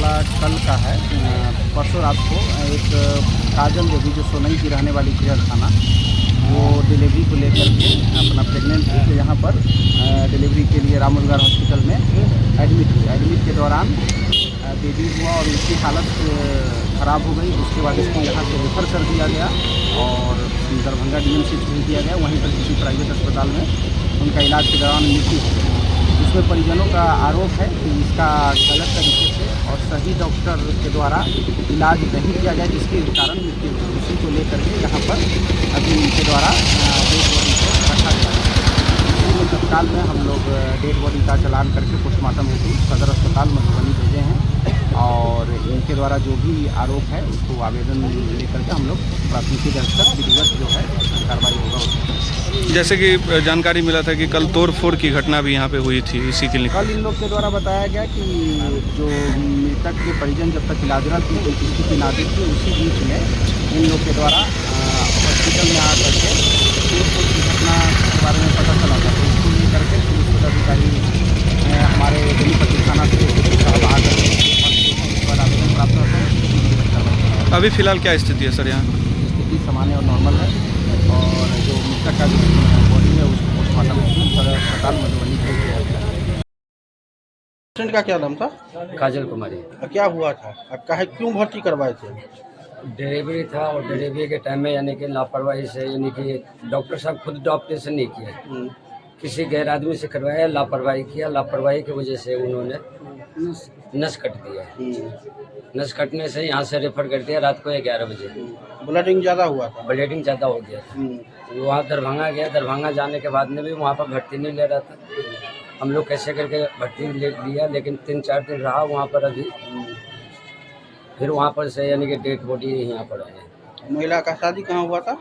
मामला कल का है। परसों रात को एक काजल देवी जो सोनई की रहने वाली थी थाना, वो डिलीवरी को लेकर के अपना प्रेग्नेंट थी, तो यहाँ पर डिलीवरी के लिए राम रोजगार हॉस्पिटल में एडमिट हुई। एडमिट के दौरान बेबी हुआ और उसकी हालत ख़राब हो गई। उसके बाद इसको यहाँ से रेफ़र कर दिया गया और दरभंगा डीएमसी भेज दिया गया। वहीं पर किसी प्राइवेट अस्पताल में उनका इलाज के दौरान मृत्यु हुई। इसमें परिजनों का आरोप है कि इसका गलत तरीके से और सही डॉक्टर के द्वारा इलाज नहीं किया गया, जिसके कारण मृत्यु हुई। उसी को लेकर के यहाँ पर अभी इनके द्वारा डेड बॉडी को रखा गया है। इसी में तत्काल में हम लोग डेड बॉडी का चालान करके पोस्टमार्टम हेतु सदर अस्पताल मधुबनी भेजे हैं और इनके द्वारा जो भी आरोप है उसको आवेदन लेकर के हम लोग प्राथमिकी दर्ज कर विधिवत जो है कार्रवाई होगा उसमें। जैसे कि जानकारी मिला था कि कल तोड़फोड़ की घटना भी यहाँ पे हुई थी इसी क्लिनिक। कल इन लोग के द्वारा बताया गया कि जो मृतक के परिजन जब तक इलाजरत थे, उनकी स्थिति नाजुक थी, उसी बीच में इन लोग के द्वारा हॉस्पिटल में आकर के तोड़फोड़ की घटना के बारे में पता चला था। तो इसको लेकर के पुलिस पदाधिकारी हमारे बेनीपट्टी थाना से साहब आकर के बाद आवेदन प्राप्त होता है। अभी फिलहाल क्या स्थिति है सर यहाँ? स्थिति सामान्य और नॉर्मल है और जो मृतक का जो बॉडी है उसको पोस्टमार्टम सदर अस्पताल मधुबनी भेज दिया गया। पेशेंट का क्या नाम था? काजल कुमारी। क्या हुआ था? अब काहे क्यों भर्ती करवाए थे? डिलीवरी था और डिलीवरी के टाइम में यानी कि लापरवाही से यानी कि डॉक्टर साहब खुद ऑपरेशन नहीं किया, किसी गैर आदमी से करवाया, लापरवाही किया। लापरवाही की वजह से उन्होंने नस कट दिया। नस कटने से यहाँ से रेफर कर दिया रात को 11 बजे। ब्लडिंग ज़्यादा हुआ था? ब्लीडिंग ज़्यादा हो गया था। वहाँ दरभंगा गया। दरभंगा जाने के बाद में भी वहाँ पर भर्ती नहीं ले रहा था। हम लोग कैसे करके भर्ती ले लिया, लेकिन 3-4 दिन रहा वहाँ पर। अभी फिर वहाँ पर से यानी कि डेड बॉडी यहाँ पर आए। महिला का शादी कहाँ हुआ था?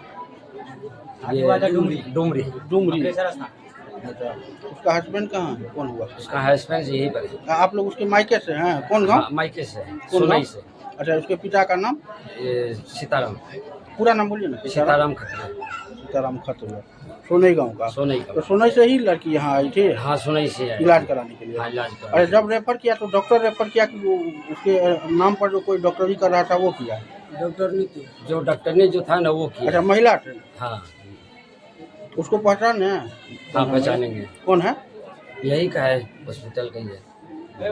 ये डुमरी। डुमरी। अच्छा, उसका हस्बैंड कहाँ है? कौन हुआ? उसका हस्बैंड यहीं पर है। आप लोग उसके मायके से हैं? कौन गाँव? मायके से, कौन सोनई गाँव? से। अच्छा, उसके पिता का नाम? ये सीताराम। पूरा नाम बोलिए ना। सीताराम खतरा। सीताराम खतरा, सोनई गाँव का। सोनई तो का। सोनई से ही लड़की यहाँ आई थी? हाँ, सोनई से आए। इलाज कराने के लिए? हाँ, इलाज अरे जब रेफर किया तो डॉक्टर रेफर किया कि वो उसके नाम पर जो कोई डॉक्टरी कर रहा था वो किया? डॉक्टर ने किया, जो डॉक्टर ने जो था ना वो किया। अच्छा, महिला थे? हाँ, उसको पहचान है? हाँ पहचानेंगे। कौन है? यही का है, हॉस्पिटल का ही है।